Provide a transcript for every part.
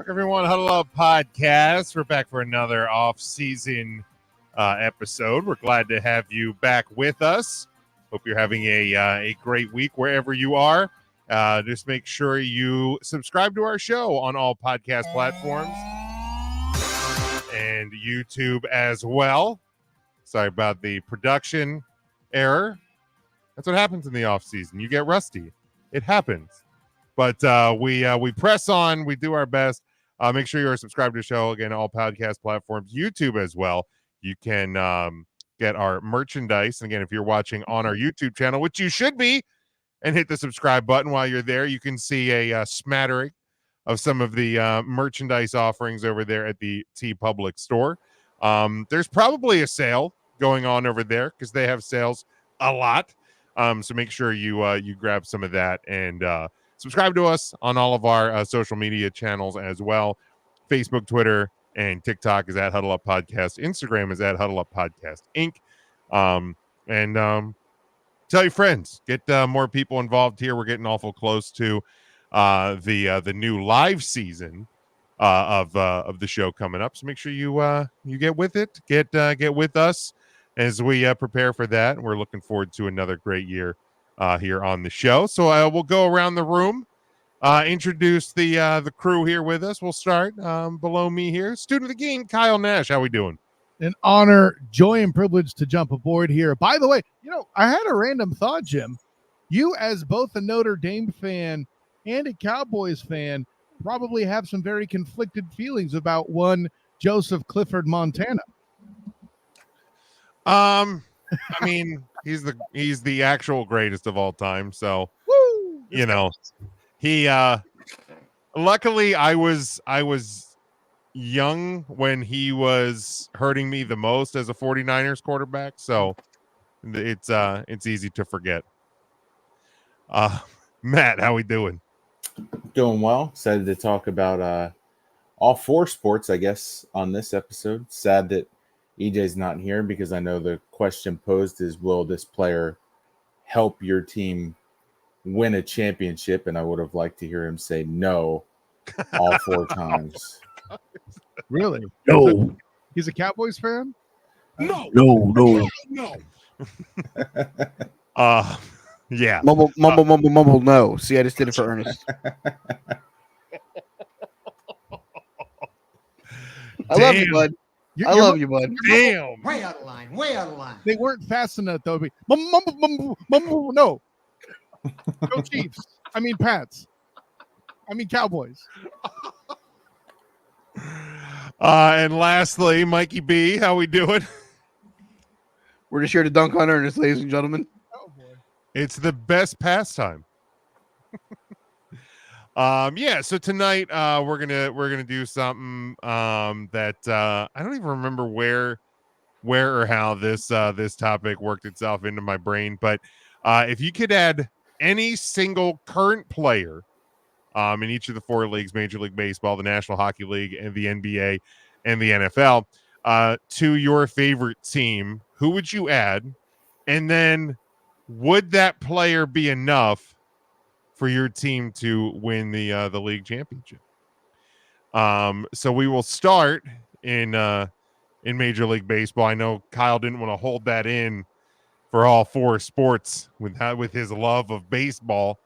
Everyone, Huddle Up Podcast. We're back for another off-season episode. We're glad to have you back with us. Hope you're having a great week wherever you are. Just make sure you subscribe to our show on all podcast platforms and YouTube as well. Sorry about the production error. That's what happens in the off-season. You get rusty. It happens. But we press on. We do our best. Make sure you are subscribed to the show. Again, all podcast platforms, YouTube as well. You can get our merchandise. And again, if you're watching on our YouTube channel, which you should be, and hit the subscribe button while you're there, you can see a smattering of some of the merchandise offerings over there at the T Public store. There's probably a sale going on over there because they have sales a lot. So make sure you grab some of that and subscribe to us on all of our social media channels as well. Facebook, Twitter, and TikTok is at Huddle Up Podcast. Instagram is at Huddle Up Podcast Inc. And tell your friends. Get more people involved here. We're getting awful close to the new live season of the show coming up. So make sure you get with it. Get with us as we prepare for that. We're looking forward to another great year here on the show. So we'll go around the room, introduce the crew here with us. We'll start below me here. Student of the game, Kyle Nash. How we doing? An honor, joy, and privilege to jump aboard here. By the way, I had a random thought, Jim. You, as both a Notre Dame fan and a Cowboys fan, probably have some very conflicted feelings about one Joseph Clifford Montana. I mean, he's the actual greatest of all time. So, Woo! he luckily I was young when he was hurting me the most as a 49ers quarterback. So it's easy to forget. Matt, how we doing? Doing well. Excited to talk about all four sports, I guess, on this episode. Sad that EJ's not here because I know the question posed is, will this player help your team win a championship? And I would have liked to hear him say no all four times. Really? No. He's a Cowboys fan? No. Yeah. Mumble, no. See, I just did it for Ernest. I love you, bud. I love you, bud. Damn. Way out of line. They weren't fast enough, though. Mumble, no. Go Chiefs. I mean, Pats. I mean, Cowboys. And lastly, Mikey B, how we doing? We're just here to dunk on Ernest, ladies and gentlemen. Oh, boy. It's the best pastime. So tonight we're gonna do something that I don't even remember where or how this topic worked itself into my brain, but if you could add any single current player in each of the four leagues, Major League Baseball, the National Hockey League, and the NBA and the NFL, to your favorite team, who would you add? And then would that player be enough for your team to win the league championship? So we will start in Major League Baseball. I know Kyle didn't want to hold that in for all four sports with his love of baseball.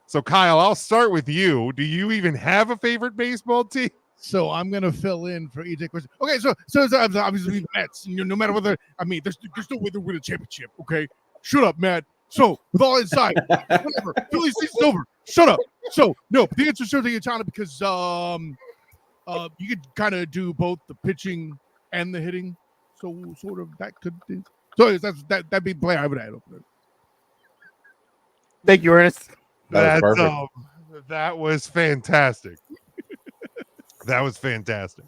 So Kyle, I'll start with you. Do you even have a favorite baseball team? So I'm gonna fill in for EJ question. Okay, so it's obviously the Mets. No matter whether there's no way to win a championship. Okay, shut up, Matt. So with all inside, whatever. Philly season's over. Shut up. So no, but the answer is certainly China because you could kind of do both the pitching and the hitting. So sort of that could be. So that'd be the play I would add over there. Thank you, Ernest. That was perfect. That was fantastic. That was fantastic.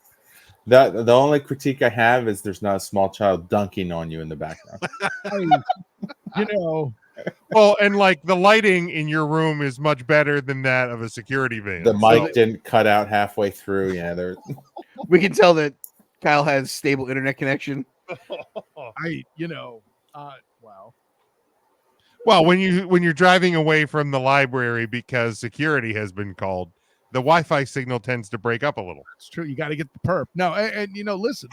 The only critique I have is there's not a small child dunking on you in the background. Well, and like the lighting in your room is much better than that of a security van. The mic didn't cut out halfway through. Yeah, there. We can tell that Kyle has stable internet connection. Wow. Well, when you're driving away from the library because security has been called, the Wi-Fi signal tends to break up a little. It's true. You got to get the perp. No, and listen,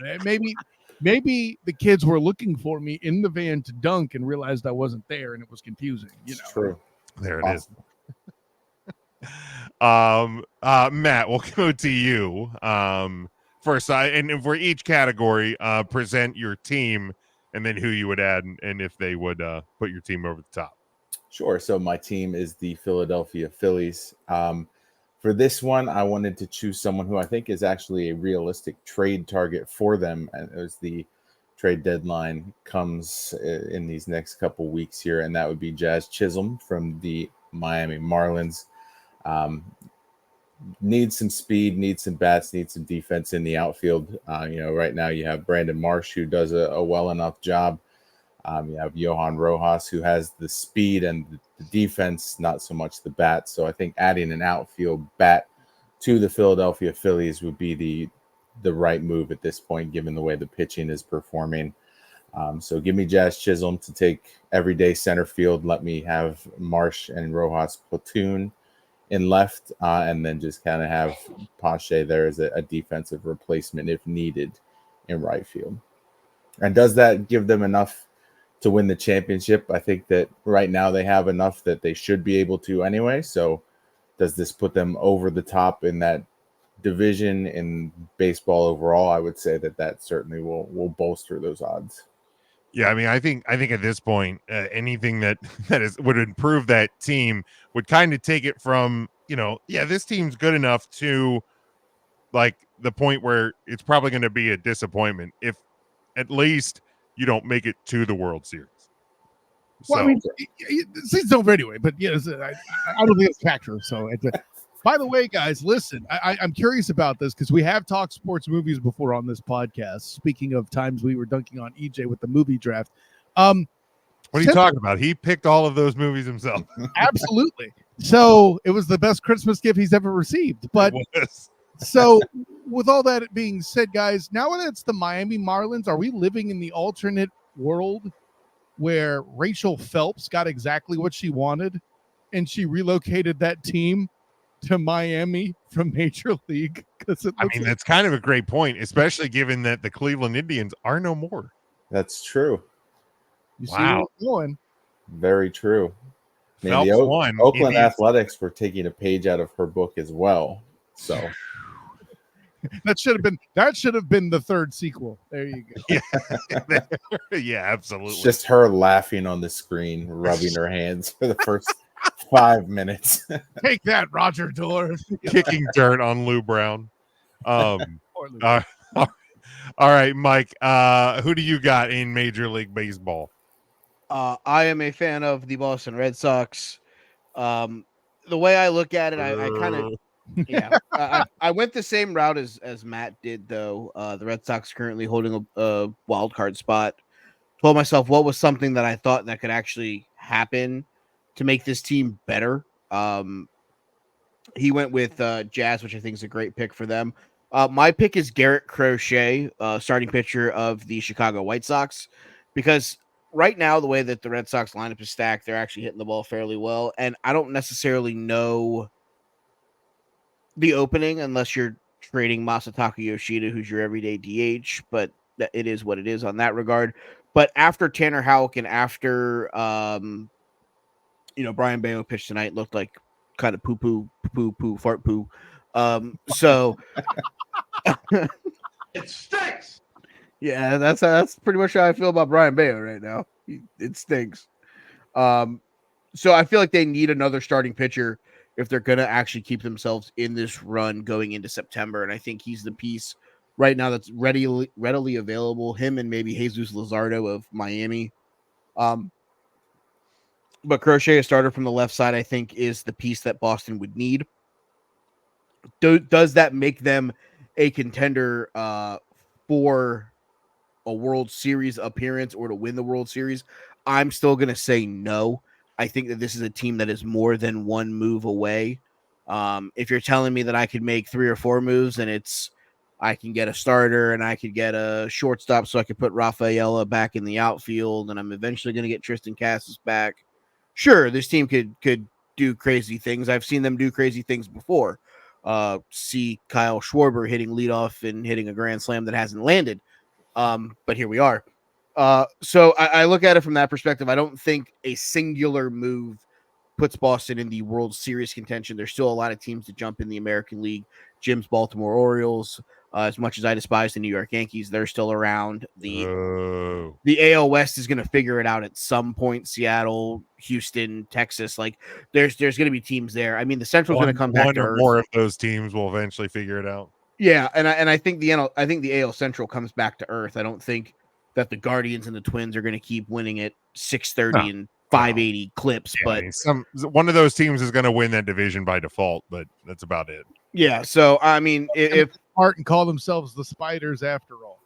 maybe the kids were looking for me in the van to dunk and realized I wasn't there, and it was confusing. It's true. There it is. Matt, we'll go to you. First, and for each category, present your team and then who you would add and if they would put your team over the top. Sure. So my team is the Philadelphia Phillies. For this one, I wanted to choose someone who I think is actually a realistic trade target for them as the trade deadline comes in these next couple weeks here, and that would be Jazz Chisholm from the Miami Marlins. Needs some speed, needs some bats, needs some defense in the outfield. Right now you have Brandon Marsh, who does a well enough job. You have Johan Rojas, who has the speed and the defense, not so much the bat. So I think adding an outfield bat to the Philadelphia Phillies would be the right move at this point, given the way the pitching is performing. So give me Jazz Chisholm to take everyday center field. Let me have Marsh and Rojas platoon in left, and then just kind of have Pache there as a defensive replacement if needed in right field. And does that give them enough to win the championship? I think that right now they have enough that they should be able to anyway. So does this put them over the top in that division in baseball overall? I would say that certainly will bolster those odds. Yeah, I mean, I think at this point, anything that would improve that team would kind of take it from, this team's good enough to like the point where it's probably going to be a disappointment if at least you don't make it to the World Series. Well, I mean, the season's over anyway, but I don't think it's a factor. So, by the way, guys, listen, I'm curious about this because we have talked sports movies before on this podcast. Speaking of times we were dunking on EJ with the movie draft. What are you talking about? He picked all of those movies himself. Absolutely. So it was the best Christmas gift he's ever received. But so with all that being said, guys, now that it's the Miami Marlins, are we living in the alternate world where Rachel Phelps got exactly what she wanted and she relocated that team to Miami from Major League? That's kind of a great point, especially given that the Cleveland Indians are no more. That's true. You see where it's going. Very true. Phelps won. Oakland Athletics were taking a page out of her book as well. So that should have been the third sequel. There you go. Yeah, absolutely. It's just her laughing on the screen, rubbing her hands for the first 5 minutes. Take that, Roger Dorr. Kicking dirt on Lou Brown. All right, Mike. Who do you got in Major League Baseball? I am a fan of the Boston Red Sox. The way I look at it, I kind of I went the same route as Matt did, though. The Red Sox currently holding a wild card spot. Told myself what was something that I thought that could actually happen to make this team better. He went with Jazz, which I think is a great pick for them. My pick is Garrett Crochet, starting pitcher of the Chicago White Sox, because right now, the way that the Red Sox lineup is stacked, they're actually hitting the ball fairly well. And I don't necessarily know the opening unless you're trading Masataka Yoshida, who's your everyday DH, but it is what it is on that regard. But after Tanner Houck and after, Brian Bayo pitched tonight, looked like kind of poo, fart poo. So it stinks. Yeah, that's pretty much how I feel about Brian Bayo right now. It stinks. So I feel like they need another starting pitcher if they're going to actually keep themselves in this run going into September. And I think he's the piece right now that's readily available. Him and maybe Jesus Luzardo of Miami. But Crochet, a starter from the left side, I think is the piece that Boston would need. Does that make them a contender for a World Series appearance or to win the World Series? I'm still going to say no. I think that this is a team that is more than one move away. If you're telling me that I could make 3 or 4 moves and I can get a starter and I could get a shortstop so I could put Rafaela back in the outfield and I'm eventually going to get Tristan Casas back. Sure, this team could do crazy things. I've seen them do crazy things before. see Kyle Schwarber hitting leadoff and hitting a grand slam that hasn't landed. But here we are. So I look at it from that perspective. I don't think a singular move puts Boston in the World Series contention. There's still a lot of teams to jump in the American League. Jim's Baltimore Orioles, as much as I despise the New York Yankees, they're still around. The AL West is going to figure it out at some point. Seattle, Houston, Texas, like there's going to be teams there. I mean, the Central's going to come back to One or earth. more of those teams will eventually figure it out. Yeah, and I think the AL Central comes back to earth. I don't think that the Guardians and the Twins are going to keep winning at 630 and 580 clips, Yeah, but I mean, one of those teams is going to win that division by default, but that's about it. yeah. So I mean, if Smart and call themselves the Spiders after all.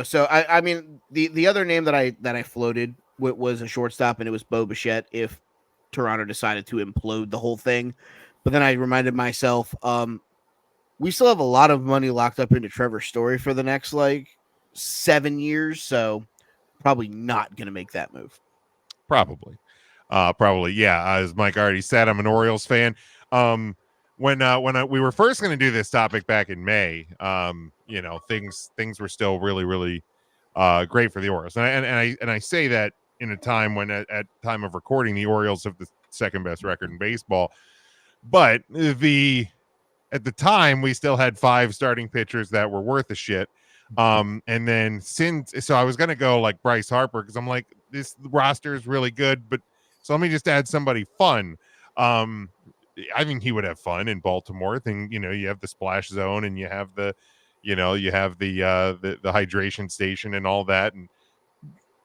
So I mean, the other name that I floated was a shortstop, and it was Bo Bichette if Toronto decided to implode the whole thing. But then I reminded myself, we still have a lot of money locked up into Trevor Story for the next 7 years, so probably not going to make that move. Probably, yeah. As Mike already said, I'm an Orioles fan. When we were first going to do this topic back in May, things were still really, really great for the Orioles, and I say that in a time when at time of recording the Orioles have the second best record in baseball, but at the time we still had 5 starting pitchers that were worth a shit. And then so I was going to go like Bryce Harper because I'm like, this roster is really good, but so let me just add somebody fun. I think he would have fun in Baltimore. You have the splash zone and you have the hydration station and all that. And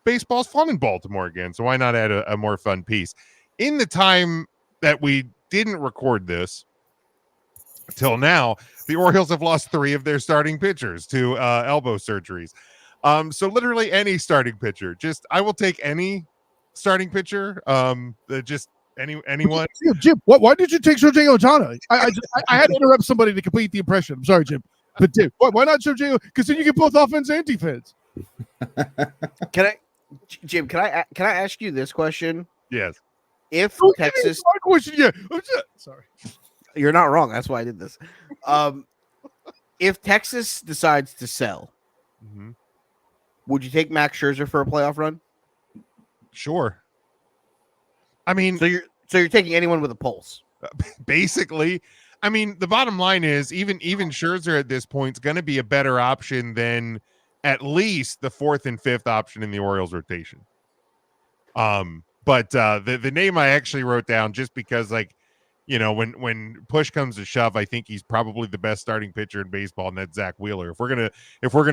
baseball's fun in Baltimore again. So why not add a more fun piece? In the time that we didn't record this, till now, the Orioles have lost 3 of their starting pitchers to elbow surgeries. So literally any starting pitcher, I will take any starting pitcher. Just anyone. Jim, why did you take Shohei Ohtani? I had to interrupt somebody to complete the impression. I'm sorry, Jim, but Jim, why not Shohei? Because then you get both offense and defense. Jim? Can I ask you this question? Yes. If Texas, my question, yeah. Sorry. You're not wrong. That's why I did this. If Texas decides to sell, would you take Max Scherzer for a playoff run? Sure. I mean, so you're taking anyone with a pulse. Basically, I mean, the bottom line is even Scherzer at this point is going to be a better option than at least the 4th and 5th option in the Orioles rotation. But the name I actually wrote down just because when push comes to shove, I think he's probably the best starting pitcher in baseball, and that's Zach Wheeler. If we're gonna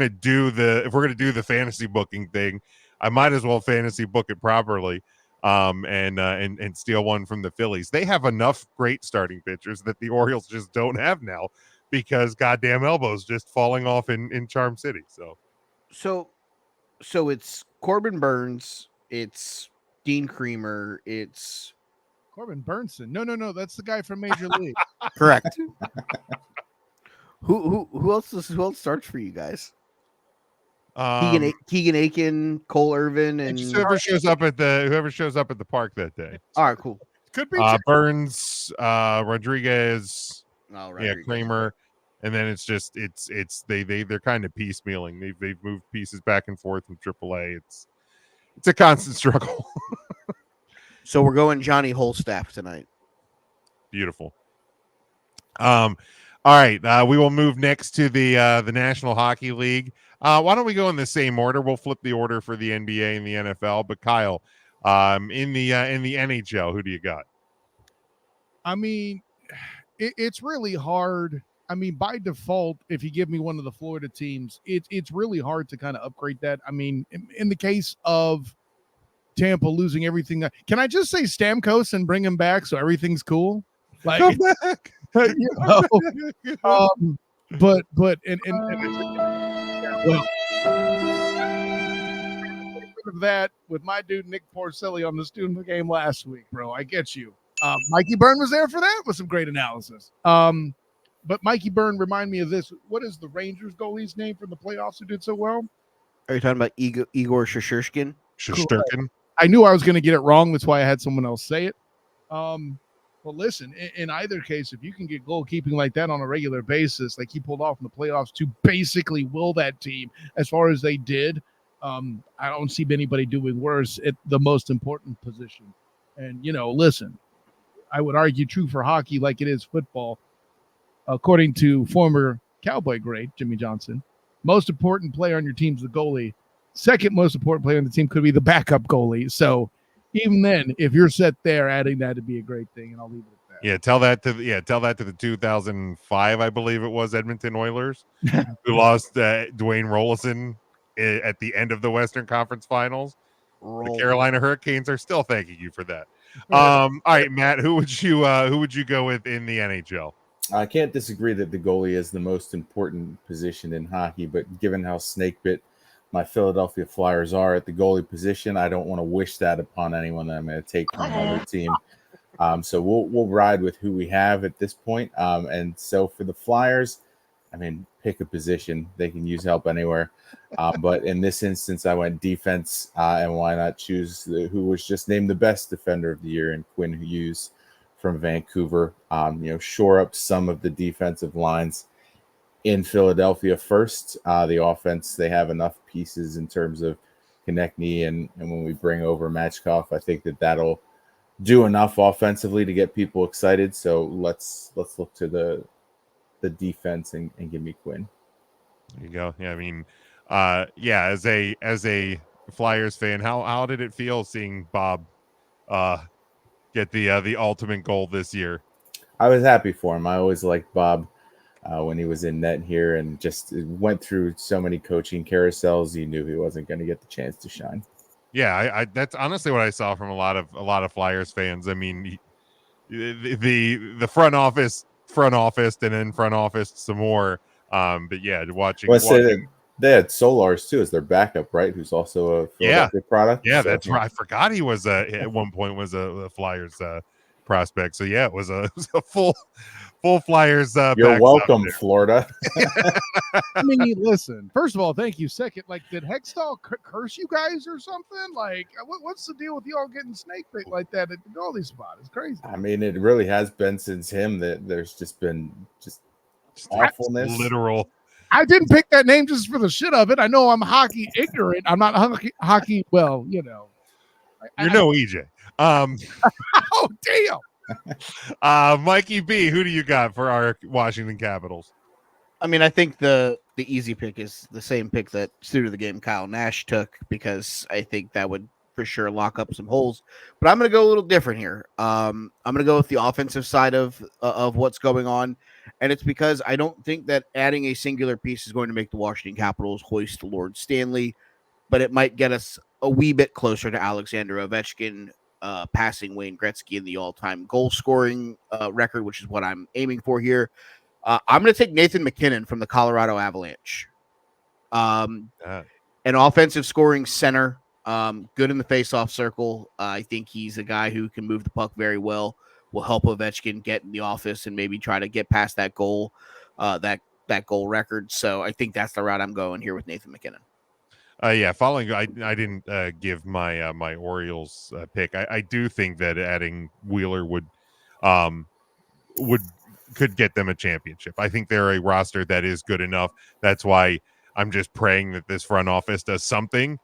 do the fantasy booking thing, I might as well fantasy book it properly, and steal one from the Phillies. They have enough great starting pitchers that the Orioles just don't have now because goddamn elbows just falling off in Charm City. So it's Corbin Burns, it's Dean Creamer, it's Corbin Burnson. No, that's the guy from Major League. Correct. Who else starts for you guys? Keegan Aiken, Cole Irvin, and whoever shows up at the park that day. All right, cool. Could be Burns, Rodriguez, Kramer, and then they're kind of piecemealing. They've moved pieces back and forth from AAA. It's a constant struggle. So we're going Johnny Holstaff tonight. Beautiful. All right. We will move next to the National Hockey League. Why don't we go in the same order? We'll flip the order for the NBA and the NFL. But Kyle, in the NHL, who do you got? I mean, it's really hard. I mean, by default, if you give me one of the Florida teams, it's really hard to kind of upgrade that. I mean, in the case of Tampa losing everything, can I just say Stamkos and bring him back so everything's cool? Like, come back. But well, that with my dude Nick Porcelli on the student game last week, bro. I get you. Mikey Byrne was there for that with some great analysis. But Mikey Byrne remind me of this. What is the Rangers goalie's name from the playoffs who did so well? Are you talking about Igor Shesterkin? Shesterkin. I knew I was going to get it wrong. That's why I had someone else say it. Well, listen, in either case, if you can get goalkeeping like that on a regular basis, like he pulled off in the playoffs to basically will that team as far as they did, I don't see anybody doing worse at the most important position. And, listen, I would argue true for hockey like it is football. According to former Cowboy great Jimmy Johnson, most important player on your team is the goalie. Second most important player on the team could be the backup goalie. So even then, if you're set there, adding that would be a great thing, and I'll leave it at that. Yeah, tell that to the 2005, I believe it was, Edmonton Oilers, who lost Dwayne Rollison at the end of the Western Conference Finals. The Carolina Hurricanes are still thanking you for that. All right, Matt, who would you go with in the NHL? I can't disagree that the goalie is the most important position in hockey, but given how snake bit my Philadelphia Flyers are at the goalie position, I don't want to wish that upon anyone that I'm going to take from another team. So we'll ride with who we have at this point. And so for the Flyers, I mean, pick a position. They can use help anywhere. But in this instance, I went defense, and why not choose who was just named the best defender of the year in Quinn Hughes from Vancouver. Shore up some of the defensive lines in Philadelphia first. The offense, they have enough pieces in terms of Konechny, and when we bring over Matchkoff, I think that'll do enough offensively to get people excited. So let's look to the defense and give me Quinn. There you go. Yeah, I mean, as a Flyers fan, how did it feel seeing Bob get the ultimate goal this year? I was happy for him. I always liked Bob when he was in net here, and just went through so many coaching carousels. You knew he wasn't going to get the chance to shine. Yeah, I that's honestly what I saw from a lot of Flyers fans. I mean, the front office, and then front office some more. But yeah, watching. They had Solars too as their backup, right? Who's also a Philadelphia product. Yeah, that's right. I forgot he was at one point was a Flyers prospect. So yeah, it was a full Flyers. You're welcome, Florida. I mean, listen. First of all, thank you. Second, did Hextall curse you guys or something? What's the deal with y'all getting snake bait like that at the goalie spot? It's crazy. I mean, it really has been since him that there's just been awfulness. Literal. I didn't pick that name just for the shit of it. I know I'm hockey ignorant. I'm not hockey. Well, you're no EJ. Oh damn. Mikey B, who do you got for our Washington Capitals? I mean, I think the easy pick is the same pick that student of the game Kyle Nash took, because I think that would for sure lock up some holes. But I'm going to go a little different here. I'm going to go with the offensive side of what's going on, and it's because I don't think that adding a singular piece is going to make the Washington Capitals hoist Lord Stanley, but it might get us a wee bit closer to Alexander Ovechkin passing Wayne Gretzky in the all-time goal-scoring record, which is what I'm aiming for here. I'm going to take Nathan MacKinnon from the Colorado Avalanche. An offensive scoring center, good in the face-off circle. I think he's a guy who can move the puck very well, will help Ovechkin get in the office and maybe try to get past that goal, that goal record. So I think that's the route I'm going here with Nathan MacKinnon. Following, I didn't give my my Orioles pick. I do think that adding Wheeler could get them a championship. I think they're a roster that is good enough. That's why I'm just praying that this front office does something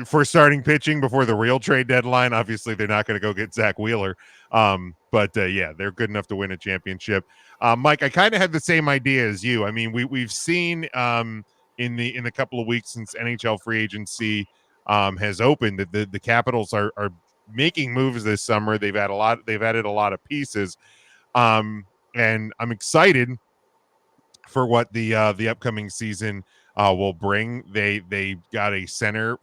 for starting pitching before the real trade deadline. Obviously, they're not going to go get Zach Wheeler. But they're good enough to win a championship. Mike, I kind of had the same idea as you. I mean, we've seen in the couple of weeks since NHL free agency has opened that the Capitals are making moves this summer. They've added a lot of pieces. And I'm excited for what the upcoming season will bring. They got a center,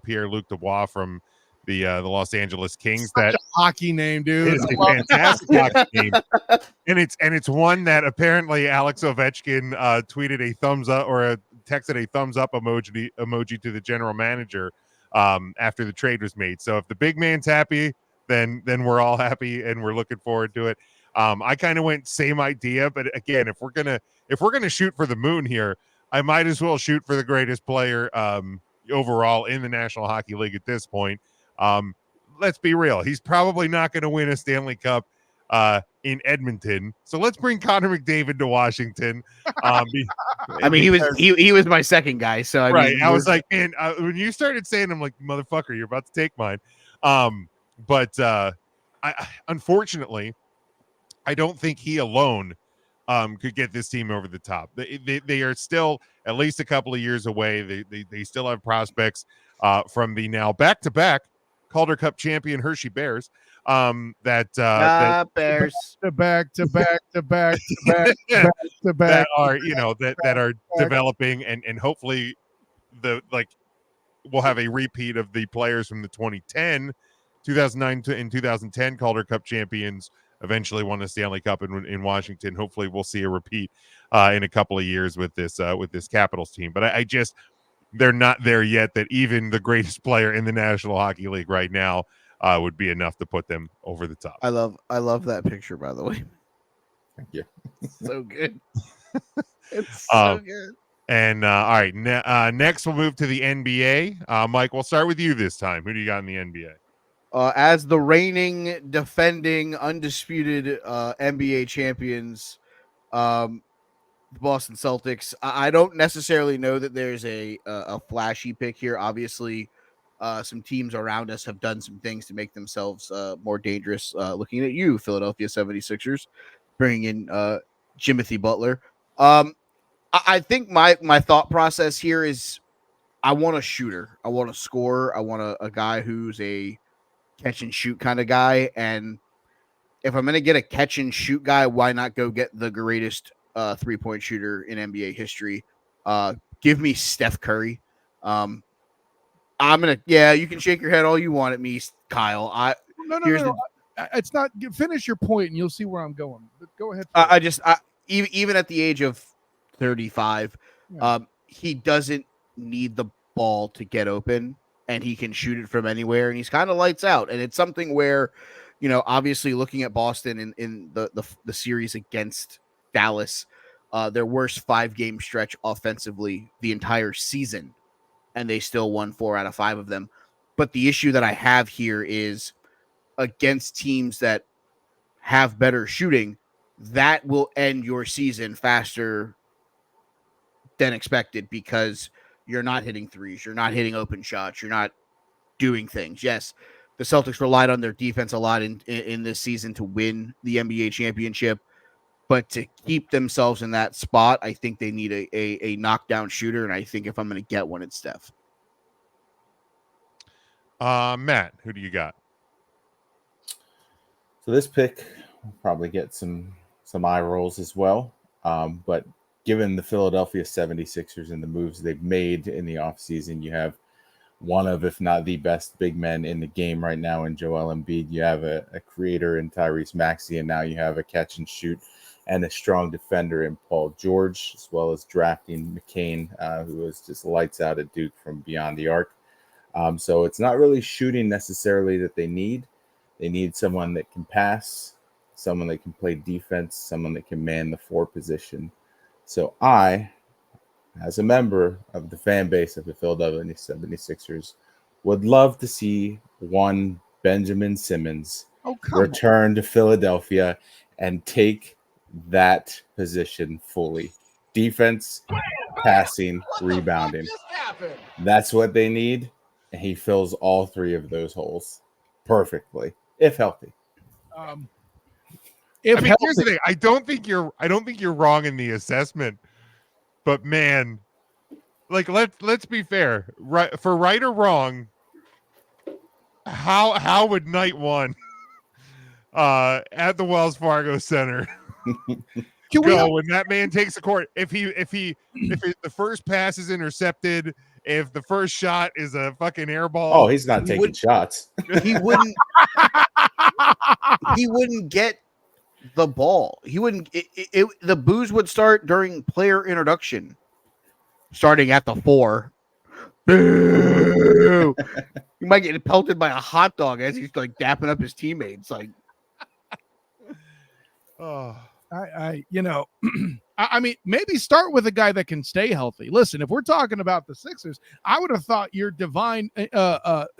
Pierre-Luc Dubois from the Los Angeles Kings. Such a hockey name, dude. It's a fantastic hockey name, and it's one that apparently Alex Ovechkin tweeted a thumbs up or texted a thumbs up emoji to the general manager after the trade was made. So if the big man's happy, then we're all happy, and we're looking forward to it. I kind of went same idea, but again, if we're gonna shoot for the moon here, I might as well shoot for the greatest player overall in the National Hockey League at this point. Let's be real; he's probably not going to win a Stanley Cup in Edmonton. So let's bring Connor McDavid to Washington. I mean, he was my second guy. So I right. mean, I was like, man, when you started saying, I'm like, motherfucker, you're about to take mine. But I unfortunately, I don't think he alone could get this team over the top. They are still at least a couple of years away. They still have prospects from the now back-to-back Calder Cup champion Hershey Bears. That Bears. To back to back to back to back to back to back. that are that are developing and hopefully we'll have a repeat of the players from the 2009 and 2010 Calder Cup champions eventually won the Stanley Cup in Washington. Hopefully we'll see a repeat in a couple of years with this Capitals team. But I just, they're not there yet that even the greatest player in the National Hockey League right now would be enough to put them over the top. I love that picture, by the way. Thank you. So good. It's so good. And all right, next we'll move to the NBA. Mike, we'll start with you this time. Who do you got in the NBA? As the reigning, defending, undisputed NBA champions, the Boston Celtics. I don't necessarily know that there's a flashy pick here. Obviously, some teams around us have done some things to make themselves more dangerous. Looking at you, Philadelphia 76ers, bringing in Jimothy Butler. I think my thought process here is I want a shooter. I want a scorer. I want a guy who's a catch and shoot kind of guy. And if I'm going to get a catch and shoot guy, why not go get the greatest 3-point shooter in NBA history? Give me Steph Curry. You can shake your head all you want at me, Kyle. No. It's not. Finish your point, and you'll see where I'm going. But go ahead. Even at the age of 35, he doesn't need the ball to get open, and he can shoot it from anywhere, and he's kind of lights out. And it's something where, obviously looking at Boston in the series against Dallas, their worst 5-game stretch offensively the entire season, and they still won 4 out of 5 of them. But the issue that I have here is against teams that have better shooting, that will end your season faster than expected because you're not hitting threes, you're not hitting open shots, you're not doing things. Yes, the Celtics relied on their defense a lot in this season to win the NBA championship, but to keep themselves in that spot, I think they need a knockdown shooter, and I think if I'm going to get one, it's Steph. Matt, who do you got? So this pick will probably get some eye rolls as well. But given the Philadelphia 76ers and the moves they've made in the offseason, you have one of, if not the best big men in the game right now in Joel Embiid. You have a creator in Tyrese Maxey, and now you have a catch and shoot and a strong defender in Paul George, as well as drafting McCain, who was just lights out at Duke from beyond the arc. So it's not really shooting necessarily that they need. They need someone that can pass, someone that can play defense, someone that can man the 4 position. So I, as a member of the fan base of the Philadelphia 76ers, would love to see one Benjamin Simmons return to Philadelphia and take that position fully. Defense, passing, rebounding. That's what they need. And he fills all 3 of those holes perfectly, if healthy. Here's the thing. I don't think you're wrong in the assessment, but man, like let's be fair. Right, for right or wrong, how would night 1 at the Wells Fargo Center go when that man takes the court? If the first pass is intercepted, if the first shot is a fucking air ball, oh, he's not taking shots. He wouldn't. He wouldn't get the ball. He wouldn't. The booze would start during player introduction, starting at the 4. Boo! You might get pelted by a hot dog as he's like dapping up his teammates. Like, I I mean, maybe start with a guy that can stay healthy. Listen, if we're talking about the Sixers, I would have thought your divine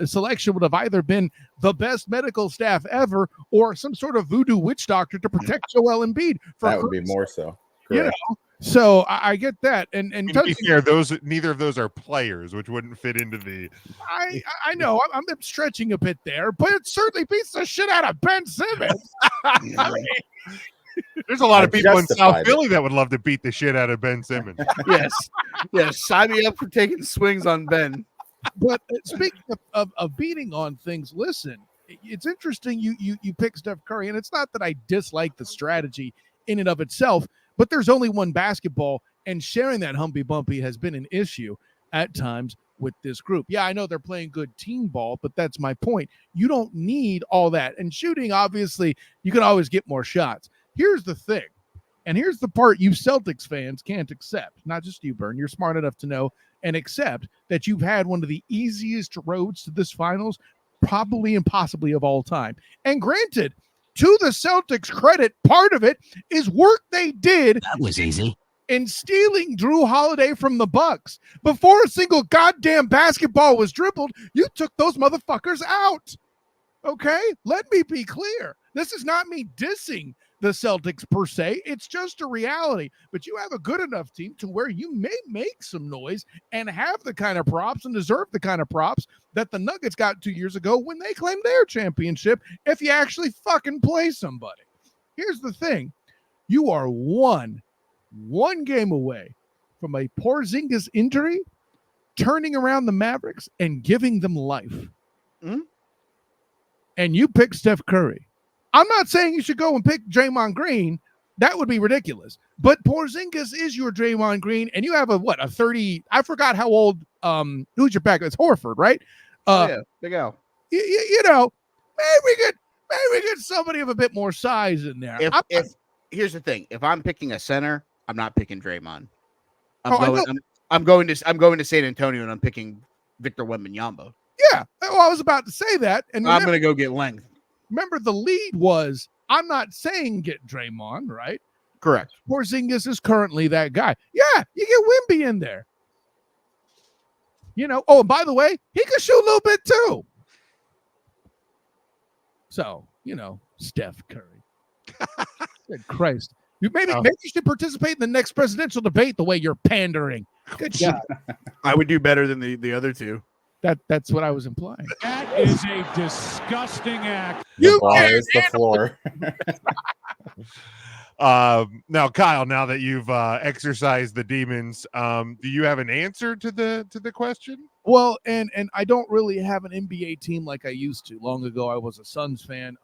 selection would have either been the best medical staff ever or some sort of voodoo witch doctor to protect Joel Embiid. That would be more so. You Correct. know, so I get that. And to be fair, neither of those are players, which wouldn't fit into the. I know I'm stretching a bit there, but it certainly beats the shit out of Ben Simmons. I mean, there's a lot of people in South justified Philly that would love to beat the shit out of Ben Simmons. Yes. Sign me up for taking swings on Ben. But speaking of beating on things, listen, it's interesting you pick Steph Curry, and it's not that I dislike the strategy in and of itself, but there's only one basketball, and sharing that Humpy Bumpy has been an issue at times with this group. Yeah, I know they're playing good team ball, but that's my point. You don't need all that. And shooting, obviously, you can always get more shots. Here's the thing, and here's the part you Celtics fans can't accept. Not just you, Bern. You're smart enough to know and accept that you've had one of the easiest roads to this finals, probably and possibly of all time. And granted, to the Celtics' credit, part of it is work they did. That was easy. In stealing Drew Holiday from the Bucks. Before a single goddamn basketball was dribbled, you took those motherfuckers out. Okay? Let me be clear. This is not me dissing the Celtics per se. It's just a reality. But you have a good enough team to where you may make some noise and have the kind of props and deserve the kind of props that the Nuggets got 2 years ago when they claimed their championship if you actually fucking play somebody. Here's the thing. You are one game away from a Porzingis injury, turning around the Mavericks and giving them life. Mm-hmm. And you pick Steph Curry. I'm not saying you should go and pick Draymond Green. That would be ridiculous. But Porzingis is your Draymond Green, and you have a 30, I forgot how old, who's your back? It's Horford, right? Big Al. You know, maybe we get somebody of a bit more size in there. If here's the thing, if I'm picking a center, I'm not picking Draymond. I'm going to San Antonio and I'm picking Victor Wembanyama. Yeah, well, I was about to say that, and I'm going to go get length. Remember, the lead was, I'm not saying get Draymond, right? Correct. Porzingis is currently that guy. Yeah, you get Wemby in there. You know, oh, and by the way, he can shoot a little bit too. So, you know, Steph Curry. Good Christ. Maybe you should participate in the next presidential debate the way you're pandering. Good job. I would do better than the other two. That's what I was implying. That is a disgusting act. The ball is the floor. Now, Kyle, now that you've exercised the demons, do you have an answer to the question? Well, and I don't really have an NBA team like I used to. Long ago, I was a Suns fan,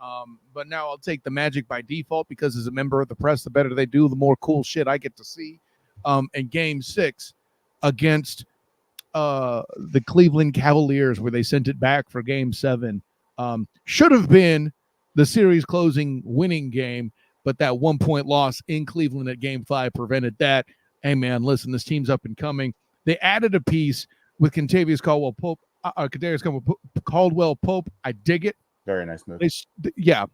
but now I'll take the Magic by default because as a member of the press, the better they do, the more cool shit I get to see. And Game 6 against the Cleveland Cavaliers, where they sent it back for Game 7, should have been the series closing winning game, but that 1-point loss in Cleveland at Game 5 prevented that. Hey, man, listen, this team's up and coming. They added a piece with Kentavious Caldwell Pope. I dig it. Very nice move.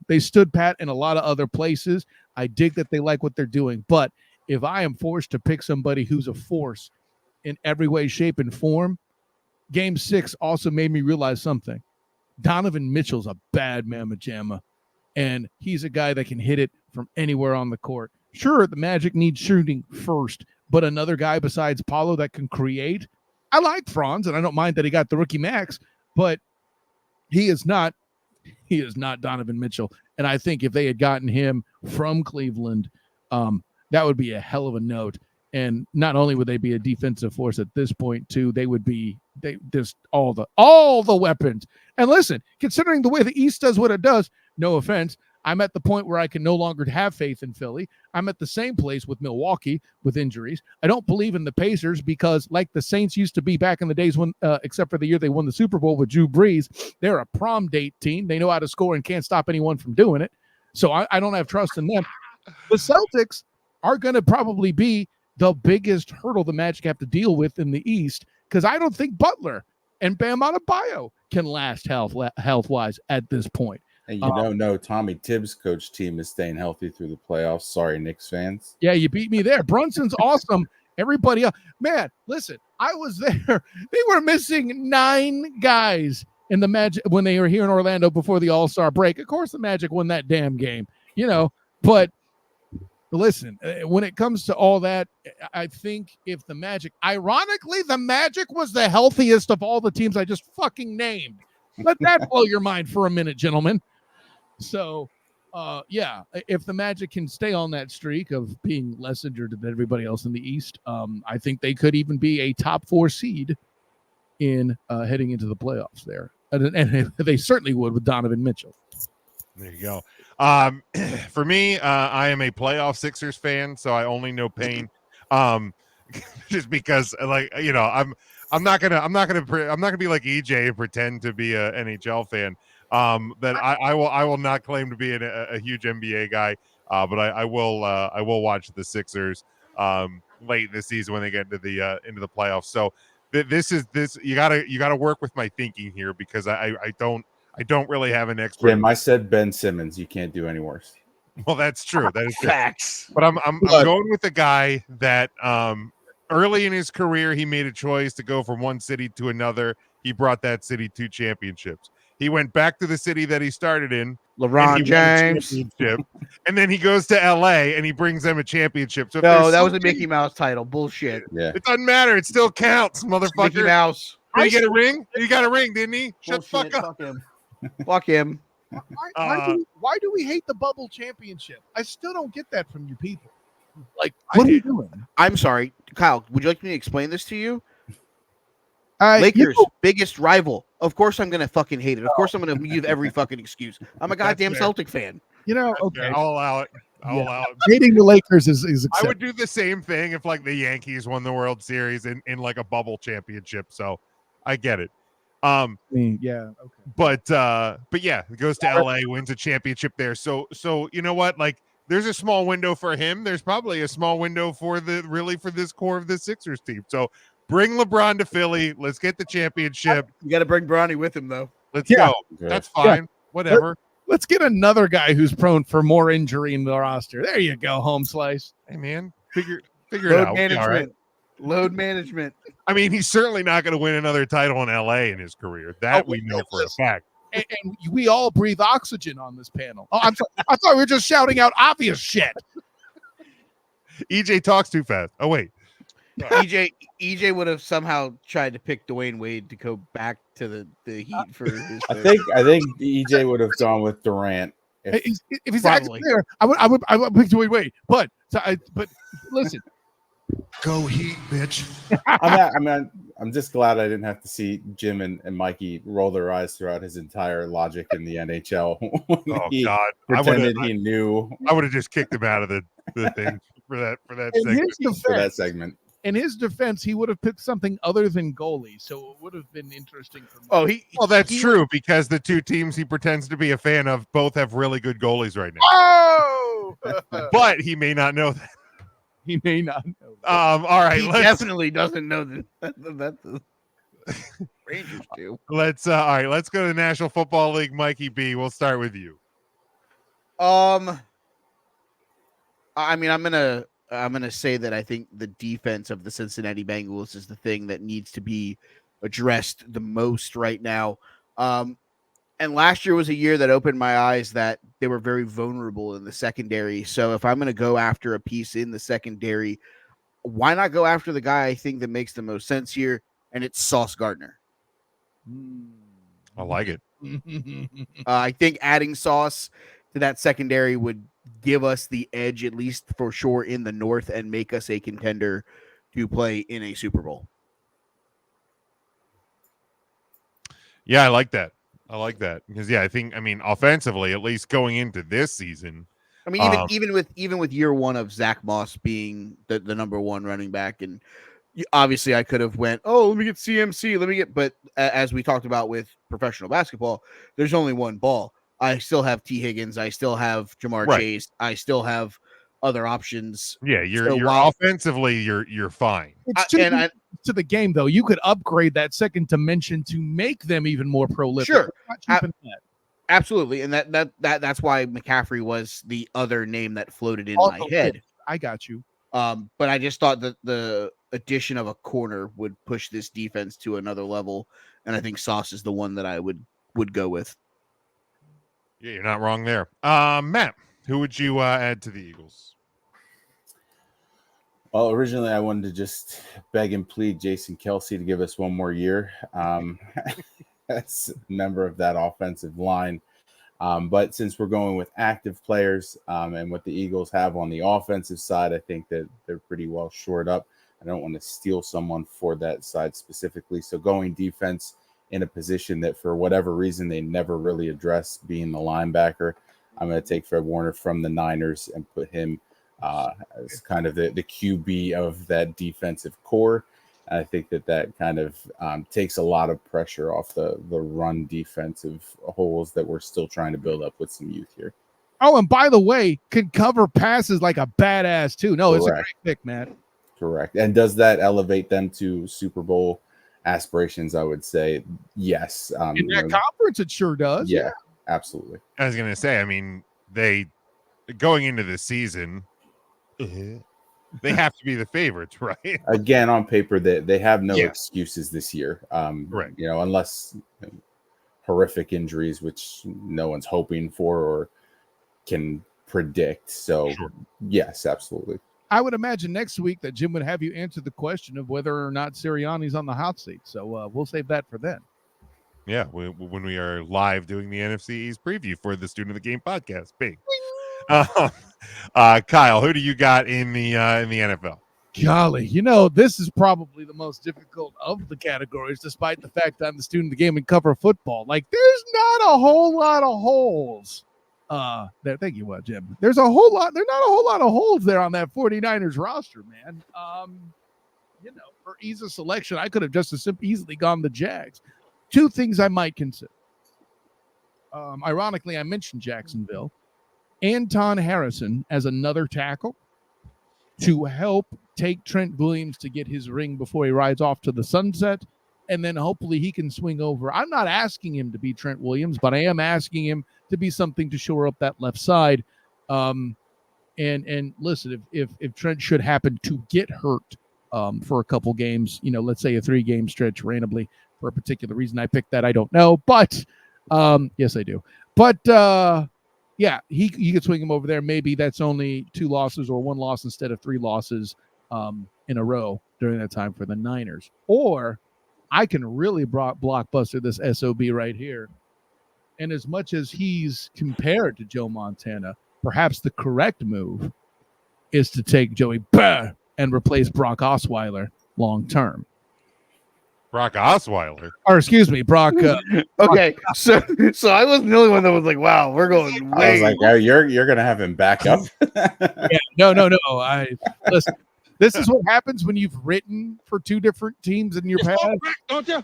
They stood pat in a lot of other places. I dig that they like what they're doing. But if I am forced to pick somebody who's a force in every way, shape, and form, Game 6 also made me realize something. Donovan Mitchell's a bad mamma jamma, and he's a guy that can hit it from anywhere on the court. Sure, the Magic needs shooting first, but another guy besides Paulo that can create. I like Franz, and I don't mind that he got the rookie max, but he is not Donovan Mitchell. And I think if they had gotten him from Cleveland, that would be a hell of a note. And not only would they be a defensive force at this point, too, they would be just all the weapons. And listen, considering the way the East does what it does, no offense, I'm at the point where I can no longer have faith in Philly. I'm at the same place with Milwaukee with injuries. I don't believe in the Pacers because, like the Saints used to be back in the days when, except for the year they won the Super Bowl with Drew Brees, they're a prom date team. They know how to score and can't stop anyone from doing it. So I don't have trust in them. The Celtics are going to probably be the biggest hurdle the Magic have to deal with in the East, because I don't think Butler and Bam Adebayo can last health-wise at this point. And no, Tommy Tibbs' coach team is staying healthy through the playoffs. Sorry, Knicks fans. Yeah, you beat me there. Brunson's awesome. Everybody else. Man, listen, I was there. They were missing 9 guys in the Magic when they were here in Orlando before the All-Star break. Of course, the Magic won that damn game, but listen, when it comes to all that, I think if the Magic, ironically, the Magic was the healthiest of all the teams I just fucking named. Let that blow your mind for a minute, gentlemen. So, if the Magic can stay on that streak of being less injured than everybody else in the East, I think they could even be a top 4 seed in heading into the playoffs there. And they certainly would with Donovan Mitchell. There you go. For me, I am a playoff Sixers fan, so I only know pain. Just because, I'm not gonna be like EJ and pretend to be a NHL fan. That I will not claim to be a huge NBA guy. But I will watch the Sixers late this season when they get into the playoffs. So this you gotta work with my thinking here because I don't really have an expert. Jim, I said Ben Simmons. You can't do any worse. Well, that's true. That is true. Facts. But I'm going with the guy that early in his career he made a choice to go from one city to another. He brought that city 2 championships. He went back to the city that he started in, LeBron James, and then he goes to LA and he brings them a championship. So no, that was a Mickey Mouse title. Bullshit. Yeah, it doesn't matter. It still counts, motherfucker. Mickey Mouse. Did he get a ring? He got a ring, didn't he? Shut the fuck up. Fuck him. Fuck him. Why do we hate the bubble championship? I still don't get that from you people. Like, what are you doing? I'm sorry, Kyle. Would you like me to explain this to you? Lakers' biggest rival. Of course, I'm gonna fucking hate it. Of course, I'm gonna give every fucking excuse. I'm a goddamn Celtic fan. Okay, I'll allow it. I'll allow it. Hating the Lakers is acceptable. I would do the same thing if the Yankees won the World Series in like a bubble championship. So I get it. Okay. But yeah, it goes to LA, wins a championship there. So you know what? There's a small window for him. There's probably a small window for this core of the Sixers team. So bring LeBron to Philly. Let's get the championship. You got to bring Bronny with him, though. Let's go. That's fine. Yeah. Whatever. Let's get another guy who's prone for more injury in the roster. There you go, home slice. Hey, man, figure it out. Management. Right. Load management. I mean, he's certainly not going to win another title in LA in his career. That we know for a fact. And we all breathe oxygen on this panel. Oh, I'm sorry. I thought we were just shouting out obvious shit. EJ talks too fast. Oh, wait. EJ would have somehow tried to pick Dwayne Wade to go back to the Heat for his. I think EJ would have gone with Durant. If he's actually there, I would pick Dwayne Wade. But listen. Go Heat, bitch. I'm just glad I didn't have to see Jim and Mikey roll their eyes throughout his entire logic in the NHL. Oh God! Pretended he knew. I would have just kicked him out of the thing for that segment. In his defense, he would have picked something other than goalie, so it would have been interesting for me. That's true because the 2 teams he pretends to be a fan of both have really good goalies right now. Oh, but he may not know that. He may not know. All right. He definitely doesn't know that the Rangers do. Let's all right. Let's go to the National Football League. Mikey B. We'll start with you. I mean, I'm gonna say that I think the defense of the Cincinnati Bengals is the thing that needs to be addressed the most right now. And last year was a year that opened my eyes that they were very vulnerable in the secondary. So if I'm going to go after a piece in the secondary, why not go after the guy I think that makes the most sense here? And it's Sauce Gardner. I like it. I think adding Sauce to that secondary would give us the edge, at least for sure, in the North and make us a contender to play in a Super Bowl. Yeah, I like that. Because offensively, at least going into this season. I mean, even with year one of Zach Moss being the number 1 running back, and obviously I could have went, let me get CMC, but as we talked about with professional basketball, there's only one ball. I still have T. Higgins, I still have Jamar Chase, I still have other options. Yeah, you're offensively, you're fine. To the game, though, you could upgrade that second dimension to make them even more prolific. Sure. Absolutely, and that's why McCaffrey was the other name that floated in my Also, head. I got you. But I just thought that the addition of a corner would push this defense to another level, and I think Sauce is the one that I would go with. Yeah, you're not wrong there. Matt, who would you add to the Eagles? Well, originally I wanted to just beg and plead Jason Kelsey to give us one more year as a member of that offensive line. But since we're going with active players and what the Eagles have on the offensive side, I think that they're pretty well shored up. I don't want to steal someone for that side specifically. So going defense in a position that for whatever reason they never really address, being the linebacker, I'm going to take Fred Warner from the Niners and put him as kind of the QB of that defensive core. And I think that kind of takes a lot of pressure off the run defensive holes that we're still trying to build up with some youth here. Oh, and by the way, can cover passes like a badass too. No, it's a great pick, man. Correct. And does that elevate them to Super Bowl aspirations? I would say yes. In that conference, it sure does. Yeah, absolutely. I was going to say, I mean, they going into the season, they have to be the favorites, right? Again, on paper, they have no excuses this year. Right. You know, unless horrific injuries, which no one's hoping for or can predict. So, yes, absolutely. I would imagine next week that Jim would have you answer the question of whether or not Sirianni's on the hot seat. So we'll save that for then. Yeah, when we are live doing the NFC East preview for the Student of the Game podcast. Big. Kyle, who do you got in the NFL? Golly, you know, this is probably the most difficult of the categories, despite the fact that I'm the student of the game and cover football. Like, there's not a whole lot of holes. There, thank you, Jim. There's not a whole lot of holes there on that 49ers roster, man. You know, for ease of selection, I could have just as easily gone the Jags. Two things I might consider. Ironically, I mentioned Jacksonville. Anton Harrison as another tackle to help take Trent Williams to get his ring before he rides off to the sunset, and then hopefully he can swing over. I'm not asking him to be Trent Williams, but I am asking him to be something to shore up that left side. And listen, if Trent should happen to get hurt for a couple games, you know, let's say a 3-game stretch randomly for a particular reason, I picked that, I don't know, but yes, I do. But yeah, he could swing him over there. Maybe that's only 2 losses or 1 loss instead of 3 losses in a row during that time for the Niners. Or I can really blockbuster this SOB right here. And as much as he's compared to Joe Montana, perhaps the correct move is to take Joey Burr and replace Brock Osweiler long term. Brock Osweiler. Or excuse me, Brock. Okay, so I wasn't the only one that was like, "Wow, we're going way." I was like, oh, you're gonna have him back up. Yeah, no. Listen, this is what happens when you've written for 2 different teams in your past, don't you?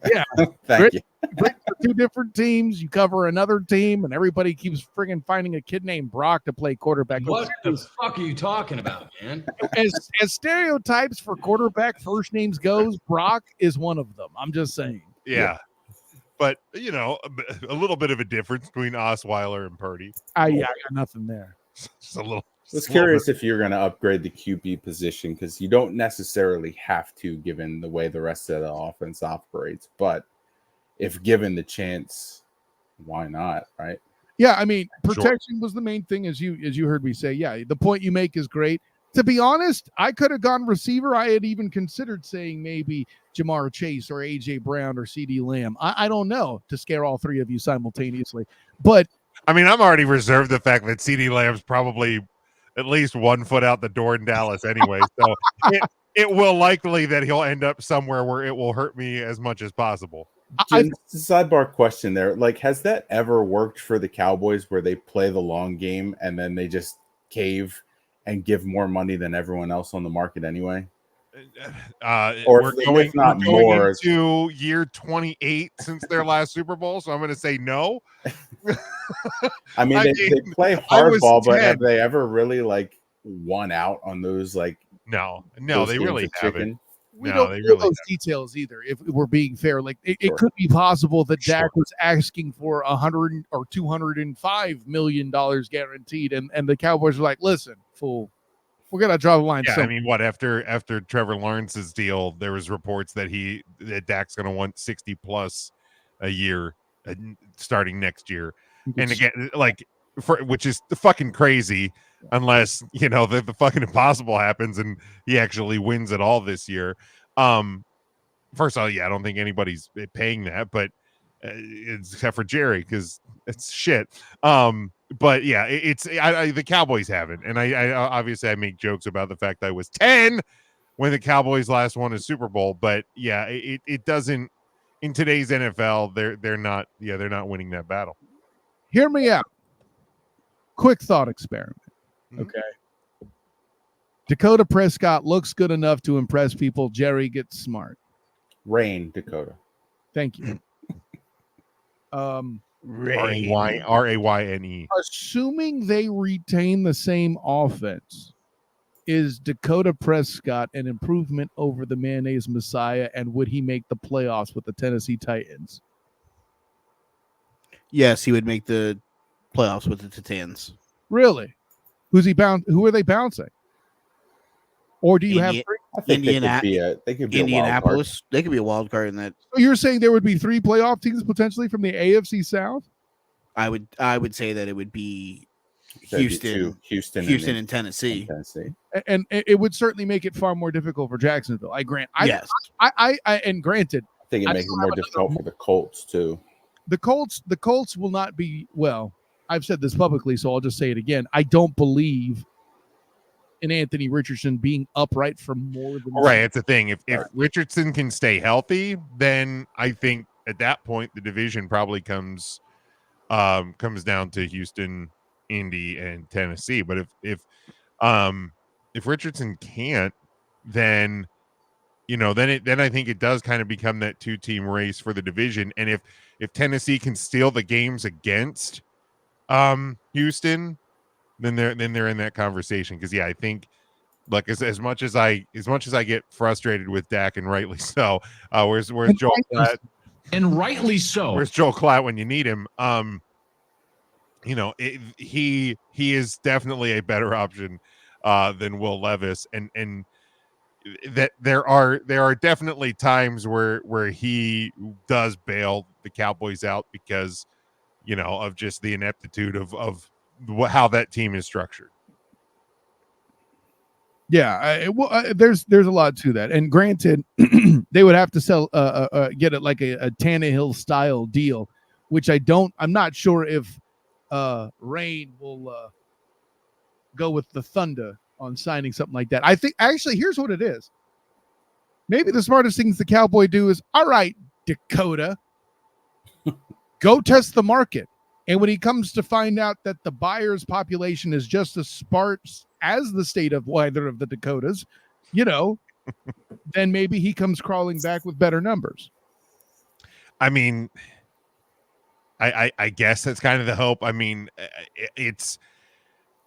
Yeah, Thank you. written for 2 different teams. You cover another team, and everybody keeps friggin' finding a kid named Brock to play quarterback. What the fuck are you talking about, man? As stereotypes for quarterback first names goes, Brock is one of them. I'm just saying. Yeah. But, you know, a little bit of a difference between Osweiler and Purdy. I got nothing there. Just a little. I was curious if you're going to upgrade the QB position because you don't necessarily have to, given the way the rest of the offense operates. But if given the chance, why not? Right? Yeah, I mean, protection was the main thing, as you heard me say. Yeah, the point you make is great. To be honest, I could have gone receiver. I had even considered saying maybe Jamar Chase or AJ Brown or CD Lamb. I don't know, to scare all 3 of you simultaneously. But I mean, I'm already reserved the fact that CD Lamb's probably at least 1 foot out the door in Dallas anyway. So it will likely that he'll end up somewhere where it will hurt me as much as possible. Sidebar question there. Like, has that ever worked for the Cowboys where they play the long game and then they just cave and give more money than everyone else on the market anyway? Or we're going into year 28 since their last Super Bowl, so I'm going to say no. I mean, they play hardball, but have they ever really like won out on those? Like, no, they really haven't. We No, don't they know really those details either. If we're being fair, like it Sure. could be possible that Sure. Dak was asking for $100 or $205 million guaranteed, and the Cowboys are like, "Listen, fool, we're gonna draw the line." Yeah, So I mean, what after Trevor Lawrence's deal, there was reports that Dak's going to want 60 plus a year starting next year, and again, like which is fucking crazy, unless the fucking impossible happens and he actually wins it all this year. First of all, yeah, I don't think anybody's paying that, but except for Jerry because it's shit. But yeah, the Cowboys haven't, and I obviously I make jokes about the fact that I was 10 when the Cowboys last won a Super Bowl, but yeah, it doesn't in today's NFL. They're not winning that battle. hear me out. Quick thought experiment. Mhm. Okay. Dakota Prescott looks good enough to impress people. Jerry gets smart. Rain, Dakota. Thank you. Rayne. Assuming they retain the same offense, is Dakota Prescott an improvement over the mayonnaise Messiah, and would he make the playoffs with the Tennessee Titans? Yes, he would make the playoffs with the Titans. Really? Who are they bouncing? Or do you have three? I think they could be a wild card. Indianapolis. They could be a wild card in that. So you're saying there would be three playoff teams potentially from the AFC South? I would say that it would be That'd be Houston, and Tennessee. And it would certainly make it far more difficult for Jacksonville. I grant. Yes. And granted, I think it makes it more difficult for the Colts too. The Colts will not be, well, I've said this publicly, so I'll just say it again. I don't believe in Anthony Richardson being upright for more than Right, it's the thing. If Richardson can stay healthy, then I think at that point the division probably comes down to Houston, Indy, and Tennessee. But if Richardson can't, then then I think it does kind of become that 2-team race for the division. And if Tennessee can steal the games against Houston, then they're in that conversation. Because yeah, I think like as much as I get frustrated with Dak, and rightly so. Where's Joel Klatt? And rightly so. Where's Joel Klatt when you need him? He is definitely a better option than Will Levis, and that there are definitely times where he does bail the Cowboys out because of just the ineptitude of how that team is structured. Yeah, there's a lot to that. And granted, they would have to get it like a Tannehill style deal, which I'm not sure if Rain will go with the Thunder on signing something like that. I think actually here's what it is. Maybe the smartest things the Cowboy do is, all right, Dakota, go test the market. And when he comes to find out that the buyer's population is just as sparse as the state of either of the Dakotas, then maybe he comes crawling back with better numbers. I mean, I guess that's kind of the hope. I mean,